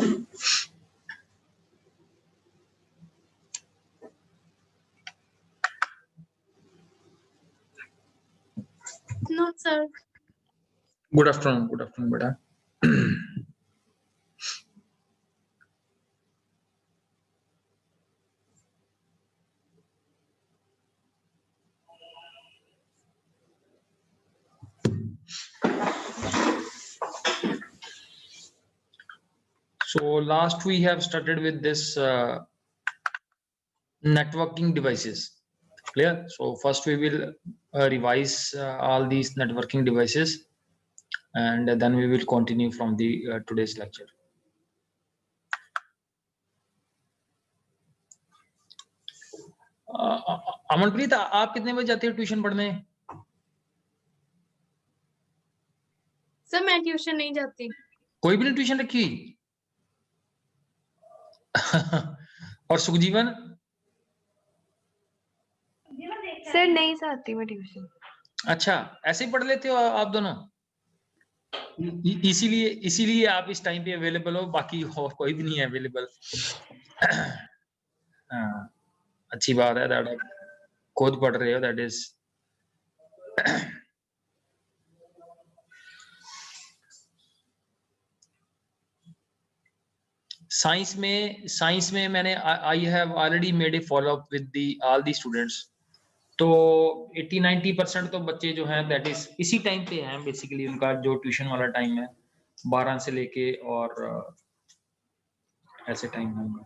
No, sir. Good afternoon, beta. So last we have started with this networking devices. Clear? So first we will revise all these networking devices, and then we will continue from the today's lecture. Amanpreet, आप कितने बजे जाते हो tuition पढ़ने? Sir मैं tuition नहीं जाती। कोई भी नहीं ट्यूशन रखी? और सुखजीवन? सर नहीं जाती मैं ट्यूशन। अच्छा, ऐसे ही पढ़ लेते हो आप दोनों? इसीलिए आप इस टाइम पे अवेलेबल हो, बाकी और कोई भी नहीं है अवेलेबल। हाँ, अच्छी बात है, दैट आप खुद पढ़ रहे हो, दैट इज साइंस में मैंने I have already made a follow up with the all the students. तो 80-90% तो बच्चे जो हैं दैट इज इसी टाइम पे हैं, बेसिकली उनका जो ट्यूशन वाला टाइम है 12 से लेके और ऐसे टाइम है उनका।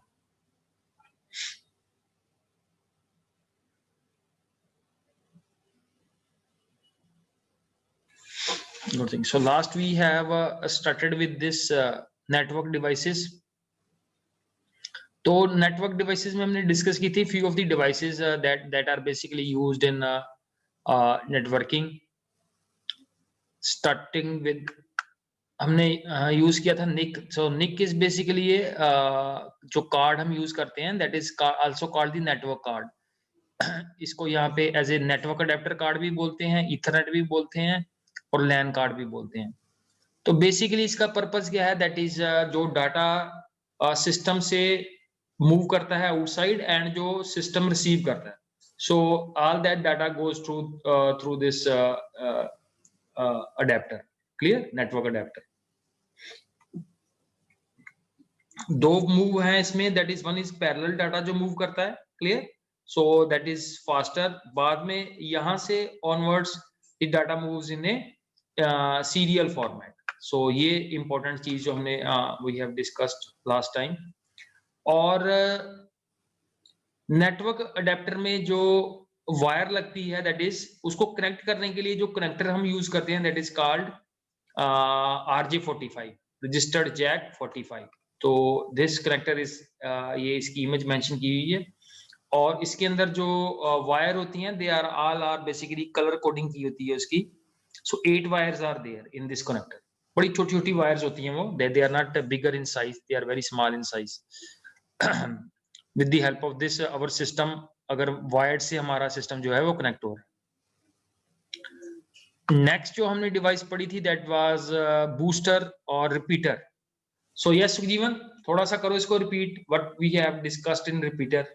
Good thing. So last we have started with this network devices. तो नेटवर्क डिवाइसेस में हमने डिस्कस की थी few of the devices that are basically used in networking. Starting with हमने यूज किया था निक। सो निक इज बेसिकली ये जो कार्ड हम यूज करते हैं, that is also called the network card. इसको यहाँ पे as a network adapter card भी बोलते हैं, इथरनेट भी बोलते हैं और लैन कार्ड भी बोलते हैं। तो बेसिकली इसका पर्पस क्या है, दैट इज जो डाटा सिस्टम से मूव करता है आउटसाइड एंड जो सिस्टम रिसीव करता है, so all that data goes through this adapter. Clear? Network adapter. दो मूव है इसमें, that is one is parallel data जो मूव करता है। Clear? So that is faster. बाद में यहां से onwards the data moves in a serial format. So ये इंपॉर्टेंट चीज जो हमने we have discussed last time. और नेटवर्क अडेप्टर में जो वायर लगती है, दैट इज उसको कनेक्ट करने के लिए जो कनेक्टर हम यूज करते हैं, that is called RJ45, registered jack 45। तो दिस कनेक्टर इज ये इसकी इमेज मेंशन की हुई है, और इसके अंदर जो वायर होती हैं they are basically colour coding की होती है उसकी। So 8 wires are there in this connector. बड़ी छोटी छोटी वायर्स होती हैं वो, they are not bigger in size, they are very small in size. With the help of this our system, अगर वायर्ड से हमारा सिस्टम जो है वो कनेक्ट हो रहा है। नेक्स्ट जो हमने डिवाइस पढ़ी थी दैट वाज बूस्टर और रिपीटर। सो यस सुखजीवन, थोड़ा सा करो इसको repeat, what we have discussed in repeater.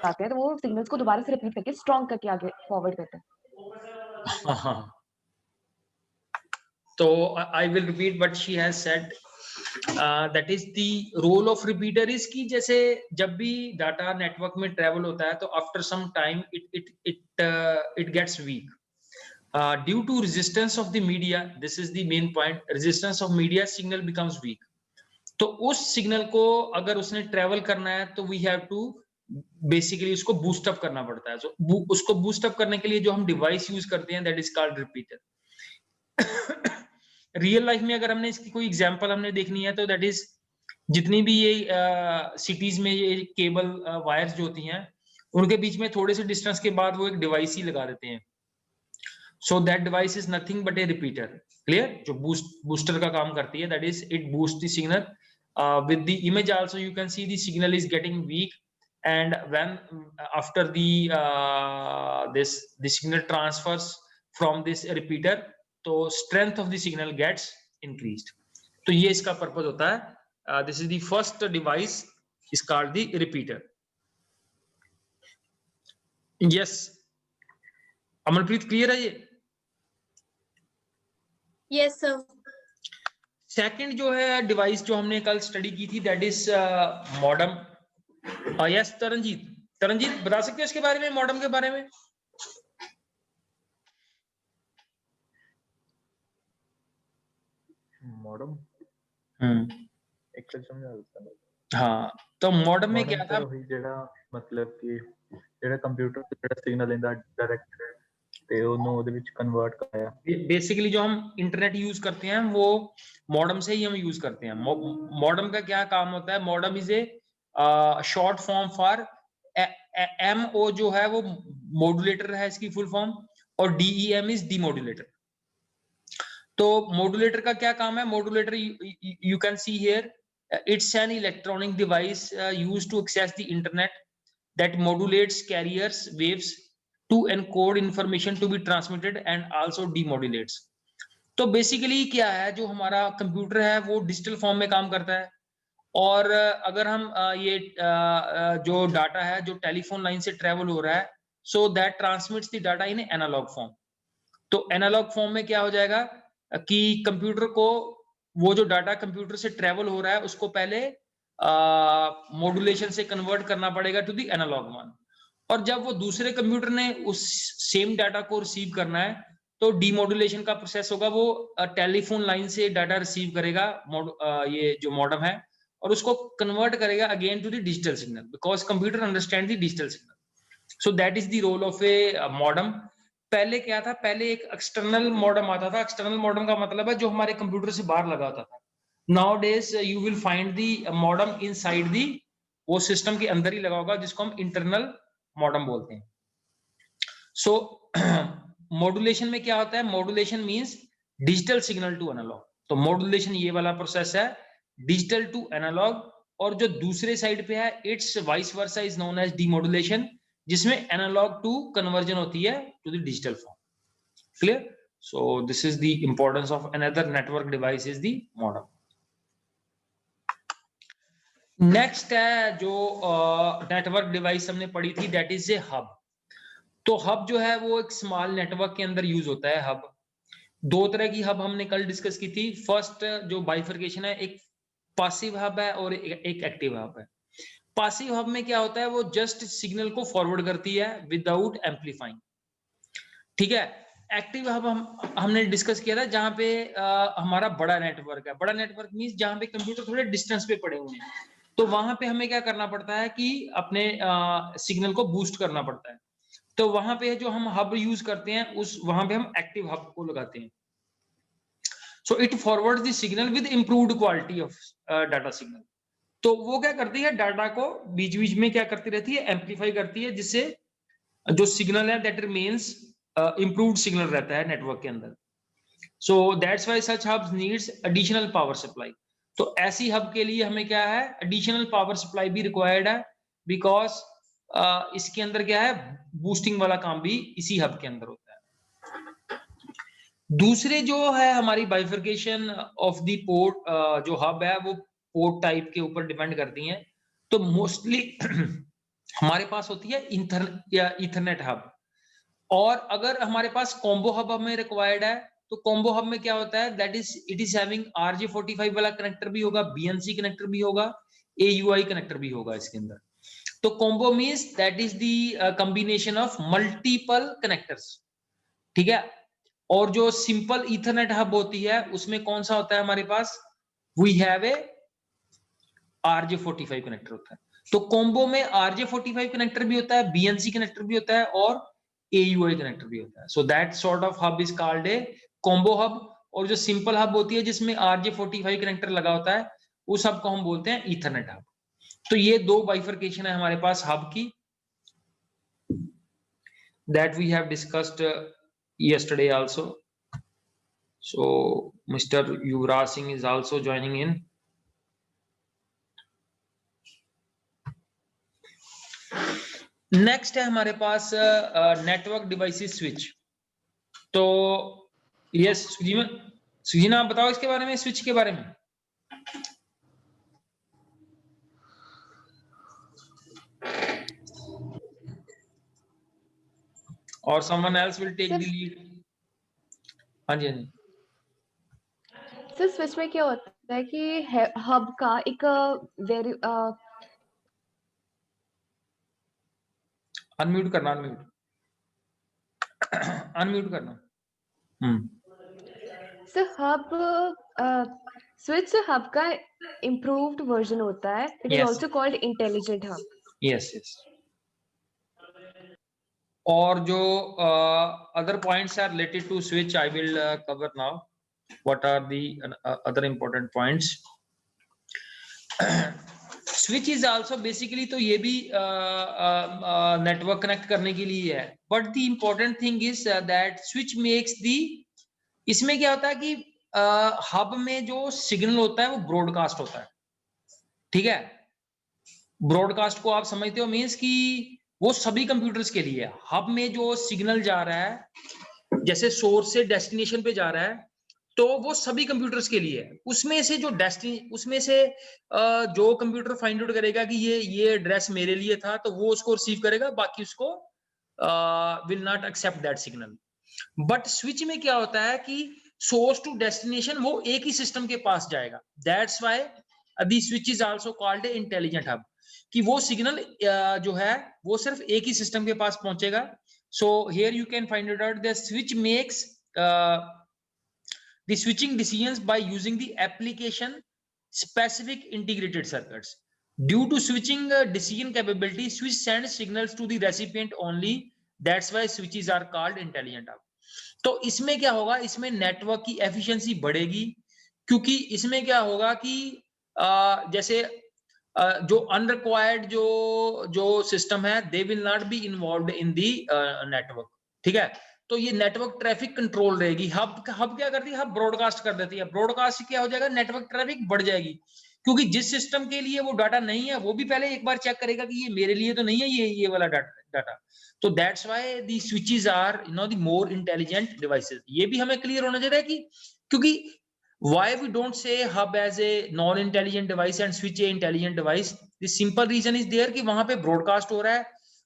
आते हैं तो वो सिग्नल्स को दोबारा से रिपीट करके स्ट्रॉन्ग करके आगे फॉरवर्ड करते हैं। तो I will repeat what she has said, that is the role of repeater is कि जैसे जब भी डाटा नेटवर्क में ट्रेवल होता है तो after some time it gets weak due to resistance of the media. This is the main point, resistance of media, signal becomes weak. तो उस सिग्नल को अगर उसने ट्रेवल करना है तो वी हैव टू बेसिकली उसको बूस्ट अप करना पड़ता है। So, उसको बूस्ट अप करने के लिए जो हम डिवाइस यूज करते हैं that is called repeater. Real life में अगर हमने इसकी कोई एग्जांपल हमने देखनी है तो दैट इज जितनी भी ये सिटीज में ये केबल वायर्स जो होती हैं उनके बीच में थोड़े से डिस्टेंस के बाद वो एक डिवाइस ही लगा देते हैं। So that device is nothing but A repeater. Clear? जो बूस्टर का काम करती है, that is it boost the signal with the image also you can see the signal is getting weak, and when after the the signal transfers from this repeater, तो strength of the signal gets increased. तो ये इसका purpose होता है. This is the first device is called the repeater. Yes, Amarpreet clear है ये? Yes, sir. Second जो है डिवाइस जो हमने कल स्टडी की थी that is modem. Yes Taranjeet बता सकते हो इसके बारे में, मॉडम के बारे में? मॉडम एक सेकंड समझा देता. हाँ, तो मॉडम में क्या था? वही जेड़ा मतलब कि जेड़ा कंप्यूटर ਤੇ ਜਿਹੜਾ ਸਿਗਨਲ ਲੈਂਦਾ ਡਾਇਰੈਕਟ ਤੇ ਉਹਨੂੰ ਉਹਦੇ ਵਿੱਚ ਕਨਵਰਟ कराया. बेसिकली जो हम इंटरनेट यूज करते हैं वो मॉडम से ही हम यूज करते हैं. मॉडम का क्या काम होता है? Modem is a short form for MO जो है वो मॉड्यूलेटर है इसकी फुल फॉर्म, और DEM इज डीमॉड्यूलेटर. तो मॉड्यूलेटर का क्या काम है? Modulator you can see here it's an electronic device used to access the internet that modulates carriers waves to encode information to be transmitted and also demodulates. तो basically क्या है, जो हमारा कंप्यूटर है वो डिजिटल फॉर्म में काम करता है, और अगर हम ये जो डाटा है जो टेलीफोन लाइन से ट्रेवल हो रहा है, so that transmits the data in analogue form. तो एनालॉग फॉर्म में क्या हो जाएगा कि कंप्यूटर को वो जो डाटा कंप्यूटर से ट्रेवल हो रहा है उसको पहले मॉड्यूलेशन से कन्वर्ट करना पड़ेगा टू द एनालॉग वन, और जब वो दूसरे कंप्यूटर ने उस सेम डाटा को रिसीव करना है तो डीमॉड्यूलेशन का प्रोसेस होगा. वो टेलीफोन लाइन से डाटा रिसीव करेगा ये जो मॉडम है, और उसको कन्वर्ट करेगा again to the digital signal, because computer understand the digital signal. So that is the role of a modem. पहले क्या था? पहले एक एक्सटर्नल मॉडम आता था. एक्सटर्नल मॉडम का मतलब है जो हमारे कंप्यूटर से बाहर लगा होता था. Nowadays you will find the modem inside the वो सिस्टम के अंदर ही लगा होगा, जिसको हम इंटरनल मॉडम बोलते हैं. सो मॉड्यूलेशन में क्या होता है? Modulation means digital signal to analogue. तो मॉड्यूलेशन ये वाला प्रोसेस है, डिजिटल टू एनालॉग, और जो दूसरे साइड पे है it's vice versa is known as demodulation, जिसमें एनालॉग टू कन्वर्जन होती है to the digital form. Clear? So this is the importance of another network device is the modem. Next है जो नेटवर्क डिवाइस हमने पढ़ी थी दैट इज ए हब. तो hub जो है वो एक स्मॉल नेटवर्क के अंदर यूज होता है. हब दो तरह की हब हमने कल डिस्कस की थी. फर्स्ट जो बाइफर्केशन है, एक पासिव हब है और एक एक्टिव हब है. पासिव हब में क्या होता है? वो जस्ट सिग्नल को फॉरवर्ड करती है विदाउट एम्पलीफाइंग. ठीक है. एक्टिव हब हमने डिस्कस किया था जहां पे हमारा बड़ा नेटवर्क है. बड़ा नेटवर्क मींस जहां पे कंप्यूटर थोड़े डिस्टेंस पे पड़े हुए हैं, तो वहां पे हमें क्या करना पड़ता है कि अपने सिग्नल को बूस्ट करना पड़ता है. तो वहां पे जो हम हब यूज करते हैं उस वहां पे हम एक्टिव हब को लगाते हैं. So it forward the signal with improved quality of data signal. तो वो क्या करती है? डाटा को बीच बीच में क्या करती रहती है? एम्पलीफाई करती है, जिससे जो सिग्नल है दैट रिमेन्स इंप्रूव्ड सिग्नल रहता है नेटवर्क के अंदर. So that's why such hubs needs additional power supply. तो ऐसी हब के लिए हमें क्या है? एडिशनल पावर सप्लाई भी रिक्वायर्ड है, बिकॉज इसके अंदर क्या है? बूस्टिंग वाला काम भी इसी हब के अंदर होता है. दूसरे जो है हमारी बाइफर्केशन ऑफ द पोर्ट, जो हब है वो पोर्ट टाइप के ऊपर डिपेंड करती हैं. तो मोस्टली हमारे पास होती है ईथरनेट हब, और अगर हमारे पास कॉम्बो हब हमें रिक्वायर्ड है तो कॉम्बो हब में क्या होता है? That is it is having RJ45 वाला कनेक्टर भी होगा, BNC कनेक्टर भी होगा, AUI कनेक्टर भी होगा इसके अंदर. तो combo means that is the combination of multiple connectors. ठीक है. और जो सिंपल ईथरनेट हब होती है उसमें कौन सा होता है हमारे पास? We have a RJ45 connector होता है. तो कॉम्बो में RJ45 कनेक्टर भी होता है, BNC कनेक्टर भी होता है, और AUI कनेक्टर भी होता है. So that sort of hub is called a combo hub. और जो सिंपल हब होती है जिसमें RJ45 कनेक्टर लगा होता है उस हब को हम बोलते हैं ईथरनेट हब. तो ये दो बाइफर्केशन है हमारे पास हब की, that we have discussed yesterday also. So Mr. Yuvraj Singh is also joining in. Next है हमारे पास नेटवर्क डिवाइसेस स्विच। तो यस सुजीना आप बताओ इसके बारे में, स्विच के बारे में। और someone else will take the lead। हाँ जी हाँ जी। सर स्विच में क्या होता है कि हब का एक वेरी अनम्यूट करना, अनम्यूट करना। सर हब स्विच हब का इम्प्रूव्ड वर्जन होता है। It is Yes. Also called intelligent hub. Yes yes. और जो other points are related to switch I will cover now. What are the other important points? Switch is also basically तो ये भी network connect करने के लिए है, but the important thing is that switch makes the, इसमें क्या होता है कि हब में जो सिग्नल होता है वो ब्रॉडकास्ट होता है, ठीक है। ब्रॉडकास्ट को आप समझते हो, मींस कि वो सभी कंप्यूटर्स के लिए है। हब में जो सिग्नल जा रहा है, जैसे सोर्स से डेस्टिनेशन पे जा रहा है, तो वो सभी कंप्यूटर्स के लिए है। उसमें से जो उसमें से जो कंप्यूटर फाइंड आउट करेगा कि ये एड्रेस मेरे लिए था, तो वो उसको रिसीव करेगा, बाकी उसको will not accept that signal. But switch में क्या होता है कि सोर्स टू डेस्टिनेशन वो एक ही सिस्टम के पास जाएगा। That's why the switch is also called intelligent hub, कि वो सिग्नल जो है वो सिर्फ एक ही सिस्टम के पास पहुंचेगा। So here you can find it out the switch makes the switching decisions by using the application specific integrated circuits. Due to switching decision capability, switch sends signals to the recipient only. That's why switches are called intelligent hub. तो इसमें क्या होगा, इसमें network की efficiency बढ़ेगी, क्योंकि इसमें क्या होगा कि जैसे जो अनरिक्वायर्ड जो सिस्टम है, they will not be involved in the network, ठीक है। तो ये नेटवर्क ट्रैफिक कंट्रोल रहेगी। हब क्या करती है, हब ब्रॉडकास्ट कर देती है। ब्रॉडकास्ट क्या हो जाएगा, नेटवर्क ट्रैफिक बढ़ जाएगी, क्योंकि जिस सिस्टम के लिए वो डाटा नहीं है, वो भी पहले एक बार चेक करेगा कि ये मेरे लिए तो नहीं है ये वाला डाटा। तो that's why the switches are the more intelligent devices. ये भी हमें क्लियर होना चाहिए कि क्योंकि why we don't say hub as a non intelligent device and switch a intelligent device, the simple reason is there कि वहां पे ब्रॉडकास्ट हो रहा है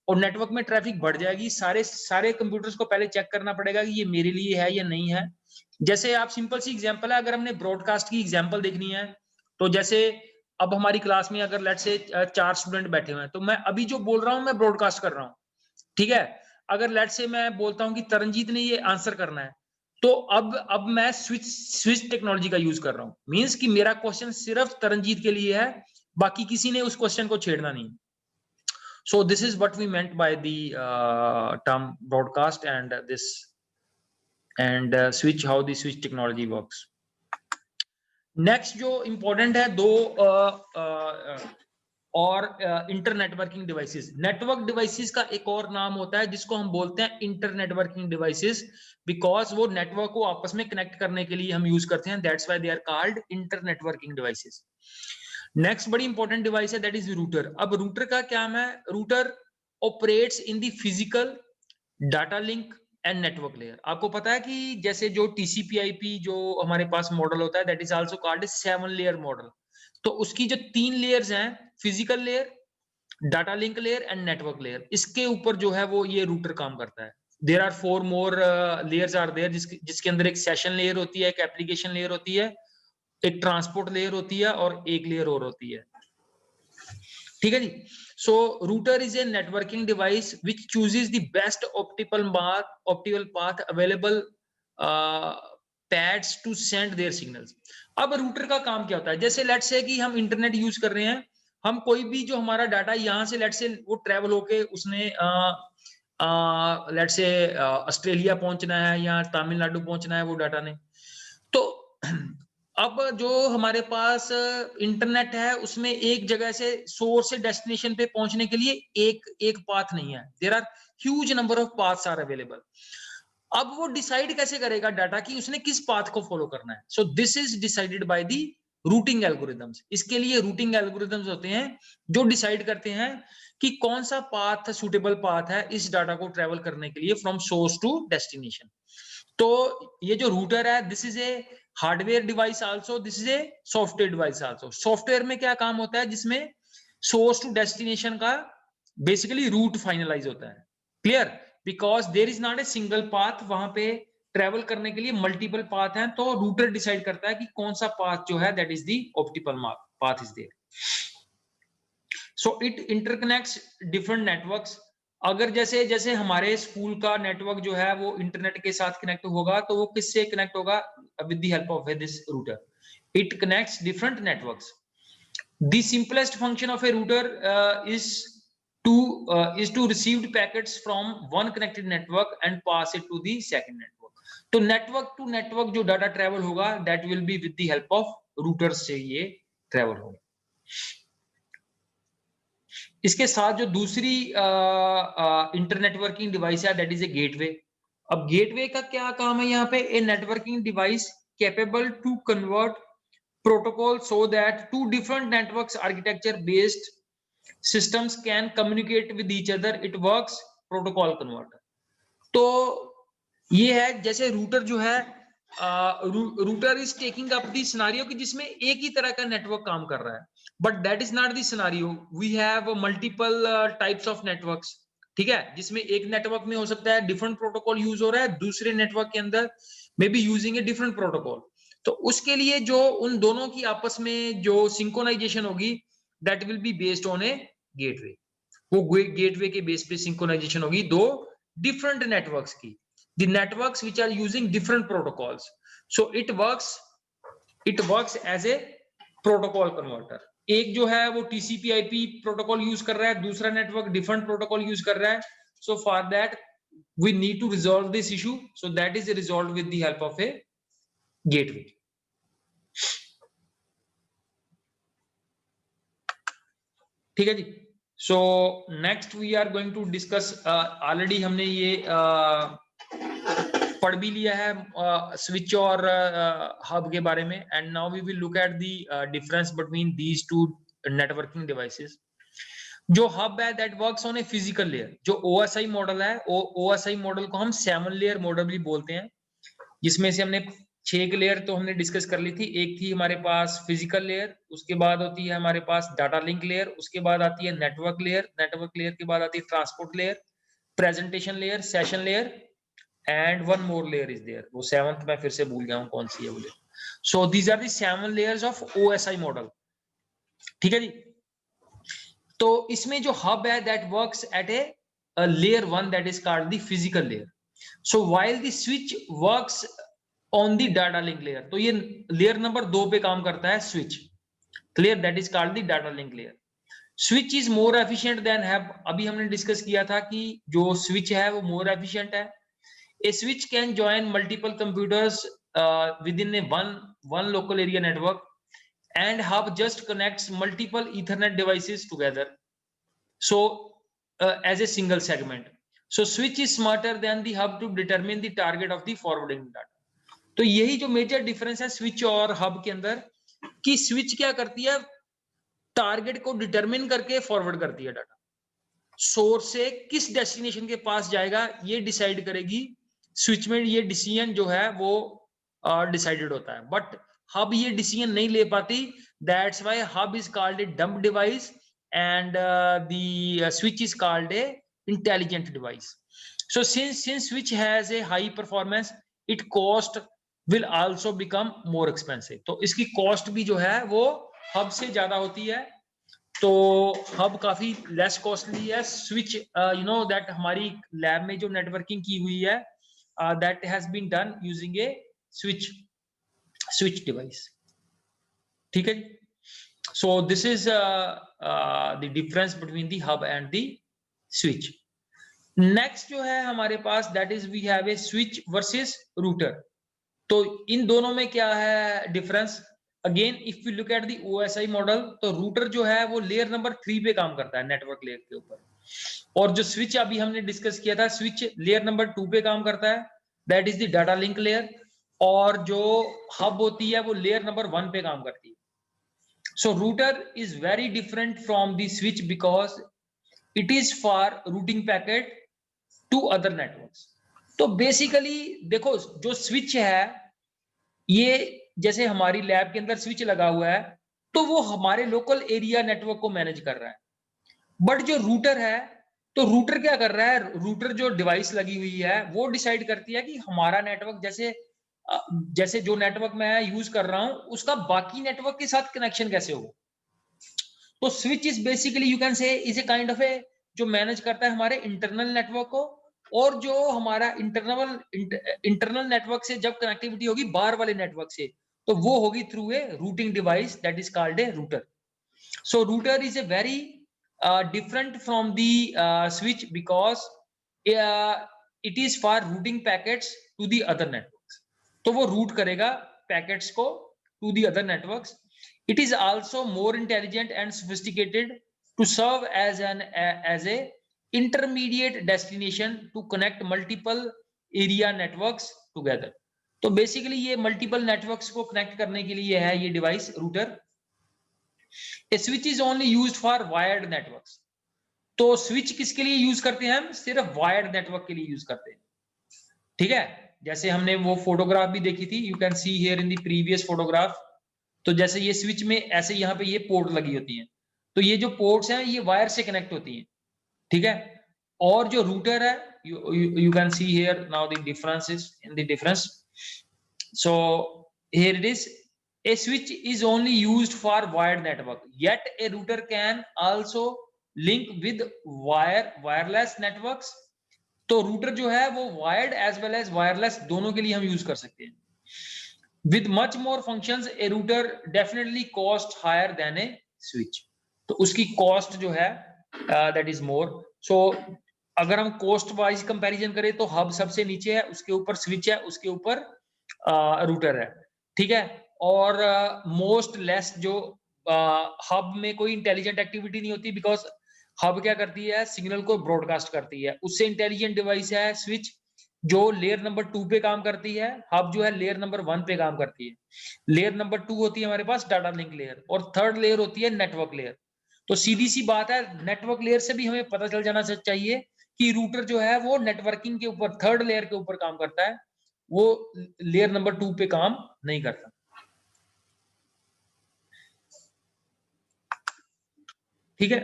और नेटवर्क में ट्रैफिक बढ़ जाएगी। सारे कंप्यूटर्स को पहले चेक करना पड़ेगा कि ये मेरे लिए है या नहीं है। जैसे आप सिंपल सी एग्जांपल है, अगर हमने ब्रॉडकास्ट की एग्जांपल देखनी है, तो जैसे अब हमारी क्लास में अगर लेट्स से 4 स्टूडेंट बैठे हुए हैं, तो मैं अभी जो बोल रहा हूं मैं ब्रॉडकास्ट कर रहा हूं, ठीक है। अगर लेट्स से मैं बोलता हूं कि तरनजीत ने ये आंसर करना है, तो अब मैं स्विच टेक्नोलॉजी का यूज कर रहा हूं, मींस कि मेरा क्वेश्चन सिर्फ तरनजीत के लिए है, बाकी किसी ने उस क्वेश्चन को छेड़ना नहीं। So this is what we meant by the term broadcast and switch, how the switch technology works. Next जो important है, दो और inter networking devices. Network devices का एक और नाम होता है जिसको हम बोलते हैं इंटर नेटवर्किंग डिवाइसेस, बिकॉज वो नेटवर्क को आपस में कनेक्ट करने के लिए हम यूज करते हैं। That's why they are called internetworking devices. Next बड़ी इंपॉर्टेंट डिवाइस है, दैट इज रूटर। अब रूटर का क्या है, router operates in the physical data link and network layer. आपको पता है कि जैसे जो TCP/IP जो हमारे पास मॉडल होता है, that is also called 7 layer model. तो उसकी जो 3 लेयर्स हैं, physical layer, data link layer and network layer, इसके ऊपर जो है वो ये रूटर काम करता है। There are 4 more layers are there, जिसके अंदर एक सेशन लेयर होती है, एक एप्लीकेशन लेयर होती है, एक ट्रांसपोर्ट लेयर होती है और एक लेयर और होती है, ठीक है जी। So router is a networking device which chooses the best optimal path available paths to send their signals. अब रूटर का काम क्या होता है, जैसे लेट्स से कि हम इंटरनेट यूज कर रहे हैं, हम कोई भी जो हमारा डाटा यहाँ से लेट्स से वो ट्रेवल होके उसने लेट्स से ऑस्ट्रेलिया पहुंचना है या तमिलनाडु पहुंचना है वो डाटा ने, तो अब जो हमारे पास इंटरनेट है उसमें एक जगह से सोर्स से डेस्टिनेशन पे पहुंचने के लिए एक पाथ नहीं है, there are huge number of paths are available. अब वो डिसाइड कैसे करेगा डाटा कि उसने किस पाथ को फॉलो करना है। So this is decided by the routing algorithms. इसके लिए रूटिंग एल्गोरिदम्स होते हैं जो डिसाइड करते हैं कि कौन सा पाथ सुटेबल पाथ है इस डाटा को ट्रेवल करने के लिए फ्रॉम सोर्स टू डेस्टिनेशन। तो ये जो रूटर है, this is a hardware device also, this is a software device also. Software में क्या काम होता है, जिसमें सोर्स टू डेस्टिनेशन का बेसिकली रूट फाइनलाइज होता है। Clear? Because there is not a single path, वहां पे ट्रेवल करने के लिए मल्टीपल पाथ हैं, तो रूटर डिसाइड करता है कि कौन सा पाथ जो है that is the optimal path is there. So it interconnects different networks. अगर जैसे जैसे हमारे स्कूल का नेटवर्क जो है वो इंटरनेट के साथ कनेक्ट होगा, तो वो किससे कनेक्ट होगा? With the help of this router. It connects different networks. The simplest function of a router is to receive packets from one connected network and pass it to the second network. तो network to network जो data travel होगा, that will be with the help of routers से ये travel होगा। इसके साथ जो दूसरी इंटरनेटवर्किंग डिवाइस है, that is a gateway। अब gateway का क्या काम है यहाँ पे? A networking device capable to convert protocol so that two different networks architecture based systems can communicate with each other. It works protocol converter। तो ये है जैसे रूटर जो है, router is taking up the scenario कि जिसमें एक ही तरह का नेटवर्क काम कर रहा है, but that is not the scenario. We have multiple types of networks, ठीक है, जिसमें एक नेटवर्क में हो सकता है डिफरेंट प्रोटोकॉल यूज हो रहा है, दूसरे नेटवर्क के अंदर may be using a different protocol. तो उसके लिए जो उन दोनों की आपस में जो सिंक्रोनाइजेशन होगी, that will be based on a gateway. वो गेटवे के बेस पे सिंक्रोनाइजेशन होगी दो डिफरेंट नेटवर्क्स की, the networks which are using different protocols. So it works as a protocol converter. एक जो है वो टीसीपी आईपी प्रोटोकॉल यूज कर रहा है, दूसरा नेटवर्क डिफरेंट प्रोटोकॉल यूज कर रहा है। So for that we need to resolve this issue, so that is resolve with the help of a gateway. ठीक है जी। So next we are going to discuss, already हमने ये पढ़ भी लिया है स्विच और हब के बारे में, and now we will look at the difference between these two networking devices. जो हब है that works on a physical layer. जो ओएसआई मॉडल है, ओएसआई मॉडल को हम 7 लेयर मॉडल भी बोलते हैं, जिसमें से हमने 6 लेयर तो हमने डिस्कस कर ली थी। एक थी हमारे पास फिजिकल लेयर, उसके बाद होती है हमारे पास डाटा लिंक लेयर, उसके बाद आती है नेटवर्क लेयर, नेटवर्क लेयर के बाद आती है transport layer, presentation layer, session layer, and one more layer is there. वो 7th मैं फिर से भूल गया हूं कौन सी है वो layer. So these are the 7 layers of OSI model. ठीक है जी। तो इसमें जो हब है that works at a layer 1 that is called the physical layer. So while the switch works on the data link layer, तो ये layer number 2 पे काम करता है switch. Clear? That is called the data link layer. Switch is more efficient than hub. अभी हमने discuss किया था कि जो स्विच है वो मोर एफिशिएंट है। A switch can join multiple computers within a one local area network, and hub just connects multiple Ethernet devices together, so as a single segment. So switch is smarter than the hub to determine the target of the forwarding data. तो यही जो major difference है switch और hub के अंदर, कि switch क्या करती है, टारगेट को डिटरमिन करके फॉरवर्ड करती है डाटा। सोर्स से किस डेस्टिनेशन के पास जाएगा ये डिसाइड करेगी स्विच में, ये डिसीजन जो है वो डिसाइडेड होता है, बट हब ये डिसीजन नहीं ले पाती। That's why hub is called a dumb device and the switch is called a intelligent device. So since switch has a high performance, it cost will also become more expensive। तो इसकी cost भी जो है वो hub से ज्यादा होती है, तो हब काफी लेस कॉस्टली है। स्विच यू नो दैट हमारी लैब में जो नेटवर्किंग की हुई है that has been done using a switch device. ठीक है। So this is the difference between the hub and the switch. Next जो है हमारे पास that is we have a switch versus router. तो इन दोनों में क्या है difference? Again if you look at the OSI model, तो रूटर जो है वो लेयर नंबर 3 पे काम करता है नेटवर्क लेयर के ऊपर, और जो स्विच अभी हमने डिस्कस किया था स्विच लेयर नंबर 2 पे काम करता है, that is the data link layer, और जो हब होती है वो लेयर नंबर 1 पे काम करती है। So router is very different from the switch because it is for routing packet to other networks. तो बेसिकली देखो जो स्विच है ये जैसे हमारी लैब के अंदर स्विच लगा हुआ है तो वो हमारे लोकल एरिया नेटवर्क को मैनेज कर रहा है, बट जो रूटर है तो रूटर क्या कर रहा है, रूटर जो डिवाइस लगी हुई है वो डिसाइड करती है कि हमारा नेटवर्क जैसे जो नेटवर्क मैं यूज कर रहा हूं उसका बाकी नेटवर्क के साथ कनेक्शन कैसे हो। तो switch is basically you can say is a kind of a जो मैनेज करता है हमारे इंटरनल नेटवर्क को, और जो हमारा इंटरनल नेटवर्क से जब कनेक्टिविटी होगी बाहर वाले नेटवर्क से तो वो होगी through a routing device that is called a router. So router is a very different from the switch because it is for routing packets to the other networks. तो वो route करेगा packets को to the other networks. It is also more intelligent and sophisticated to serve as a intermediate destination to connect multiple area networks together. तो basically ये multiple networks को connect करने के लिए है ये device router. A switch is only used for wired networks. तो switch किसके लिए यूज करते हैं हम, सिर्फ वायर्ड नेटवर्क के लिए यूज करते हैं, ठीक है। जैसे हमने वो फोटोग्राफ भी देखी थी, you can see here in the previous photograph. तो जैसे ये स्विच में ऐसे यहाँ पे ये पोर्ट लगी होती हैं, तो ये जो पोर्ट्स हैं ये वायर से कनेक्ट होती हैं, ठीक है। और जो रूटर है you can see here now the differences in the difference. So here it is, a switch is only used for wired network, yet a router can also link with wireless networks. तो router जो है वो wired as well as wireless दोनों के लिए हम use कर सकते हैं। With much more functions, a router definitely cost higher than a switch. तो उसकी cost जो है that is more. So अगर हम cost wise comparison करें तो hub सबसे नीचे है, उसके ऊपर switch है, उसके ऊपर router है, ठीक है। और मोस्ट लेस जो हब में कोई इंटेलिजेंट एक्टिविटी नहीं होती, बिकॉज हब क्या करती है, सिग्नल को ब्रॉडकास्ट करती है। उससे इंटेलिजेंट डिवाइस है स्विच जो लेयर नंबर 2 पे काम करती है, हब जो है लेयर नंबर 1 पे काम करती है। लेयर नंबर 2 होती है हमारे पास डाटा लिंक लेयर, और थर्ड लेयर होती है नेटवर्क लेयर। तो सीधी सी बात है, नेटवर्क लेयर से भी हमें पता चल जाना चाहिए कि रूटर जो है वो नेटवर्किंग के ऊपर थर्ड लेयर के ऊपर काम करता है, वो लेयर नंबर 2 पे काम नहीं करता, ठीक है।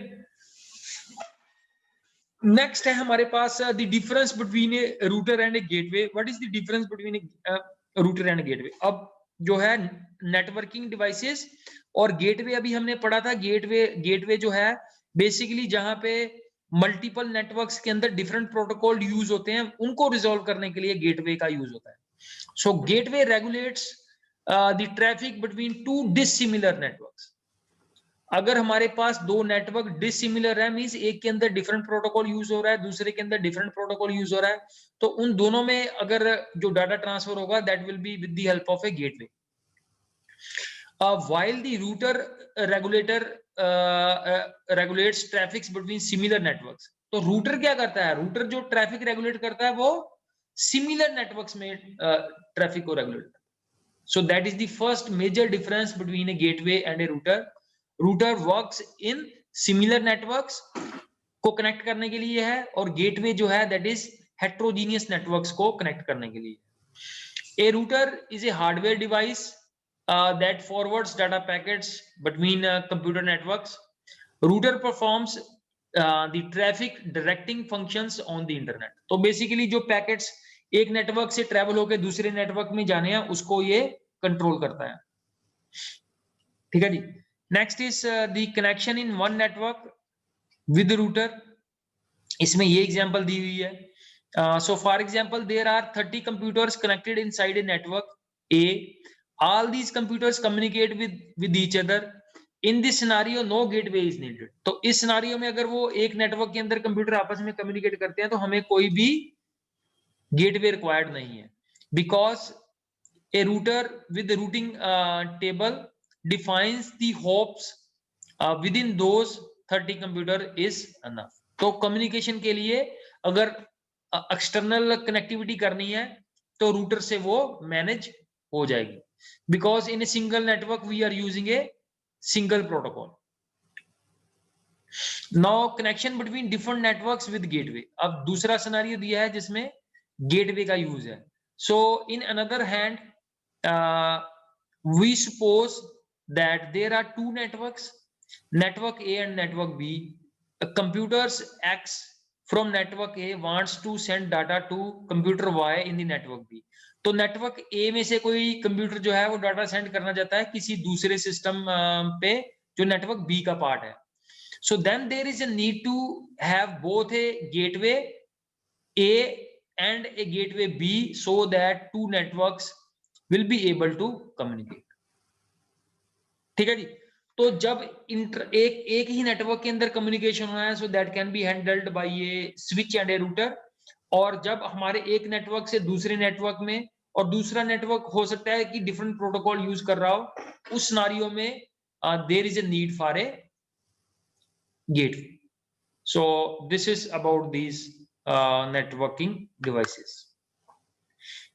नेक्स्ट है हमारे पास the difference between a router and a gateway. What is the difference between a router and gateway. अब जो है नेटवर्किंग डिवाइसेस और गेटवे, अभी हमने पढ़ा था गेटवे जो है बेसिकली जहां पे मल्टीपल नेटवर्क्स के अंदर डिफरेंट प्रोटोकॉल यूज होते हैं, उनको रिजॉल्व करने के लिए गेटवे का यूज होता है। So gateway regulates the traffic between two dissimilar networks. अगर हमारे पास दो नेटवर्क डिसिमिलर है, मींस एक के अंदर डिफरेंट प्रोटोकॉल यूज हो रहा है, दूसरे के अंदर डिफरेंट प्रोटोकॉल यूज हो रहा है, तो उन दोनों में अगर जो डाटा ट्रांसफर होगा that will be with the help of a gateway. While the router regulates traffics between similar networks. तो रूटर क्या करता है, रूटर जो ट्रैफिक रेगुलेट करता है वो सिमिलर नेटवर्क्स में ट्रैफिक को रेगुलेट करता है। So that is the first major difference between a gateway and a router. Router works in similar networks को कनेक्ट करने के लिए है, और गेटवे जो है दैट इज हेट्रोजीनियस नेटवर्क्स को कनेक्ट करने के लिए। A router is a hardware device that forwards data packets between computer networks. Router performs the traffic directing functions on the internet. तो बेसिकली जो पैकेट्स एक नेटवर्क से ट्रेवल होकर दूसरे नेटवर्क में जाने हैं उसको ये कंट्रोल करता है, ठीक है जी। Next is the connection in one network with router. इसमें ये एग्जांपल दी हुई है। So for example there are 30 computers connected inside a network A. All these computers communicate with each other. In this scenario no gateway is needed. तो इस scenario में अगर वो एक नेटवर्क के अंदर कंप्यूटर आपस में कम्युनिकेट करते हैं तो हमें कोई भी गेटवे रिक्वायर्ड नहीं है, because A router with routing table defines the hops within those 30 computer is enough। तो कम्युनिकेशन के लिए अगर एक्सटर्नल कनेक्टिविटी करनी है तो रूटर से वो मैनेज हो जाएगी, because in a single network we are using a single protocol. Now connection between different networks with gateway. अब दूसरा सिनेरियो दिया है जिसमें गेटवे का यूज है. So in another hand, we suppose that there are two networks, network A and network B. Computers X from network A wants to send data to computer Y in the network B. तो network A में से कोई computer जो है वो data send करना चाहता है किसी दूसरे सिस्टम पे जो नेटवर्क B का पार्ट है. So then there is a need to have both a gateway A and a gateway B so that two networks will be able to communicate. ठीक है जी. तो जब एक ही नेटवर्क के अंदर कम्युनिकेशन होना है, so that can be handled by A switch and a router. और जब हमारे एक नेटवर्क से दूसरे नेटवर्क में, और दूसरा नेटवर्क हो सकता है कि डिफरेंट प्रोटोकॉल यूज कर रहा हो, उस सिनेरियो में there is a need for a gateway. So this is about these networking devices.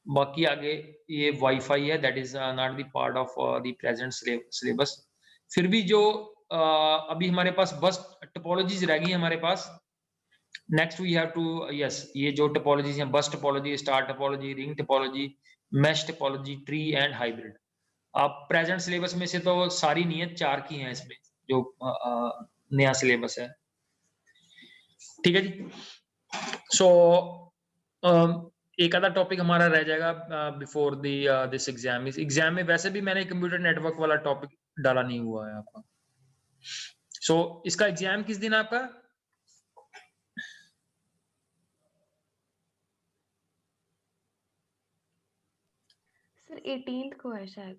बाकी आगे ये वाईफाई है, that is not the part of the present syllabus. फिर भी जो अभी हमारे पास बस टोपोलॉजीज रह गई हमारे पास. Next we have to, yes, ये जो टोपोलॉजीज हैं, bus topology, star topology, ring topology, mesh topology, tree and hybrid. अब प्रेजेंट सिलेबस में से तो सारी नहीं है, 4 की हैं इसमें जो नया सिलेबस है. ठीक है जी. सो एक आधा टॉपिक हमारा रह जाएगा बिफोर दिस एग्जाम. इस एग्जाम में वैसे भी मैंने कंप्यूटर नेटवर्क वाला टॉपिक डाला नहीं हुआ है आपका. सो इसका एग्जाम किस दिन आपका? सर 18th को है शायद.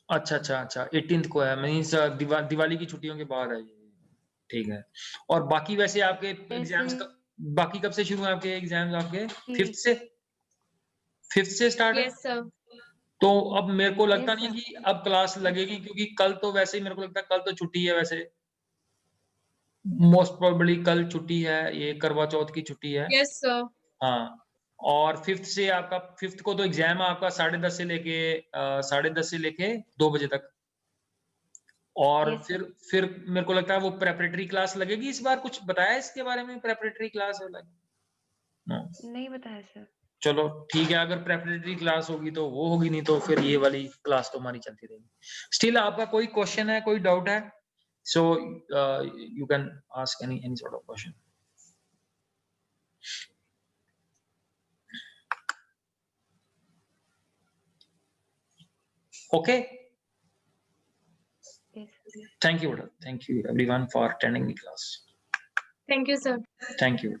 अच्छा 18th को है. मींस दिवाली की छुट्टियों के बाद है. ठीक है. और बाकी वैसे आपके एग्जाम्स बाकी कब से शुरू है आपके एग्जाम्स? आपके 5th से स्टार्ट है? Yes sir. तो अब मेरे को लगता Yes, नहीं sir. कि अब क्लास लगेगी, क्योंकि कल तो वैसे ही मेरे को लगता है कल तो छुट्टी है. वैसे मोस्ट प्रोबेबली कल छुट्टी है, ये करवा चौथ की छुट्टी है. Yes sir. हाँ. और 5th से आपका 5th को तो एग्जाम है आपका 10:30 से लेके 2 बजे तक. और Yes, sir. फिर मेरे को लगता है वो प्रेपरेटरी क्लास लगेगी इस बार. कुछ बताया इसके बारे में? प्रेपरेटरी क्लास है नहीं बताया सर. चलो ठीक है. अगर प्रेपरेटरी क्लास होगी तो वो होगी, नहीं तो फिर ये वाली क्लास तो हमारी चलती रहेगी. स्टिल आपका कोई क्वेश्चन है, कोई डाउट है? So you can ask any sort of question. Okay. Yes. Thank you everyone for attending the class. Thank you sir. Thank you.